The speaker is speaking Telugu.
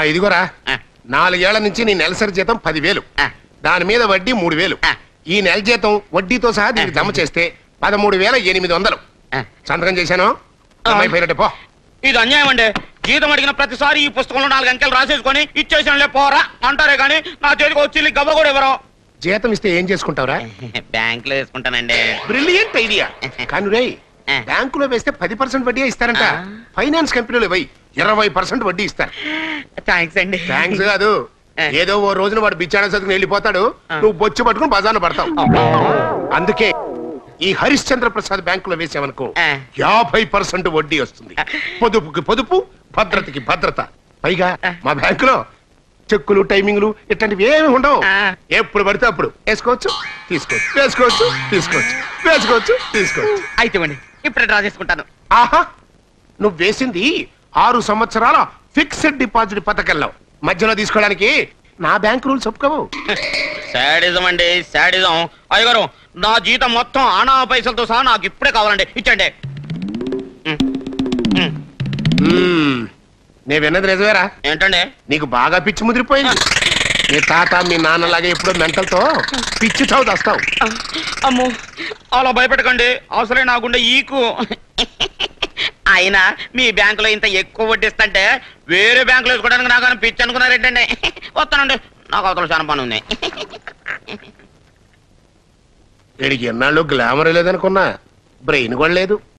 ఇదిగోరా 4 ఏళ్ల నుంచి నీ నెలసరి జీతం 10,000 దాని మీద వడ్డీ 3,000 ఈ నెల జీతం వడ్డీతో సహా దీనికి జమ చేస్తే 13,800 సంతకం చేశాను పో. ఇది అన్యాయం అండి. జీతం అడిగిన ప్రతిసారి ఈ పుస్తకంలో 4 అంకెలు రాసేసుకొని ఇచ్చేసానులే పోరా అంటారే కానీ నా చేతికి వచ్చి గవ్వ కూడా ఎవరో. జీతం ఇస్తే ఏం చేసుకుంటావురా? బ్యాంక్ లో వేసుకుంటానండి. Brilliant idea. కానీ రే బ్యాంకులో వేస్తే 10% వడ్డీ ఇస్తారంట. ఫైనాన్స్ కంపెనీలో 20% వడ్డీ ఇస్తారు. థ్యాంక్స్ అండి. థ్యాంక్స్ కాదు, ఏదో ఓ రోజున వాడు బిచ్చాడ చదువుకుని వెళ్ళిపోతాడు, నువ్వు బొచ్చు పట్టుకుని బజార్ను పడతావు. అందుకే ఈ హరిశ్చంద్ర ప్రసాద్ బ్యాంకులో వేసావనుకో 50% వడ్డీ వస్తుంది. పొదుపుకి పొదుపు, భద్రతకి భద్రత. పైగా మా బ్యాంకులో చెక్కులు, టైమింగ్లు ఇట్లాంటివి ఏమి ఉండవు. ఎప్పుడు పడితే అప్పుడు వేసుకోవచ్చు, తీసుకోవచ్చు, వేసుకోవచ్చు, తీసుకోవచ్చు, వేసుకోవచ్చు, తీసుకోవచ్చు. అయితే ఇప్పుడు డ్రా చేసుకుంటాను. ఆహా, నువ్వు వేసింది 6 సంవత్సరాల ఫిక్స్డ్ డిపాజిట్ పథకంలో. మధ్యలో తీసుకోవడానికి నా బ్యాంక్ రూల్స్ ఒప్పుకోవు. శాడిజం అండి, శాడిజం. అయ్యగారు, నా జీతం మొత్తం ఆనా పైసలతో సహా నాకు ఇప్పుడే కావాలండి, ఇచ్చండి. నేను విన్నది నిజమేరా? ఏంటండి? నీకు బాగా పిచ్చి ముదిరిపోయింది. నీ తాత మీ నాన్నలాగా ఎప్పుడో మెంటల్తో పిచ్చి చావు తెస్తావు. అమ్మో, అలా భయపెట్టకండి, అవసరం నాకుండే ఈకు. అయినా మీ బ్యాంకులో ఇంత ఎక్కువ వడ్డిస్తుంటే వేరే బ్యాంకులో వేసుకోవడానికి నాకు పిచ్చి అనుకున్నారేంటండి? వస్తానండి, నాకు అవతల చాలా పని ఉంది. వీడికి ఎన్నాళ్ళు గ్లామర్ లేదనుకున్నా, బ్రెయిన్ కూడా లేదు.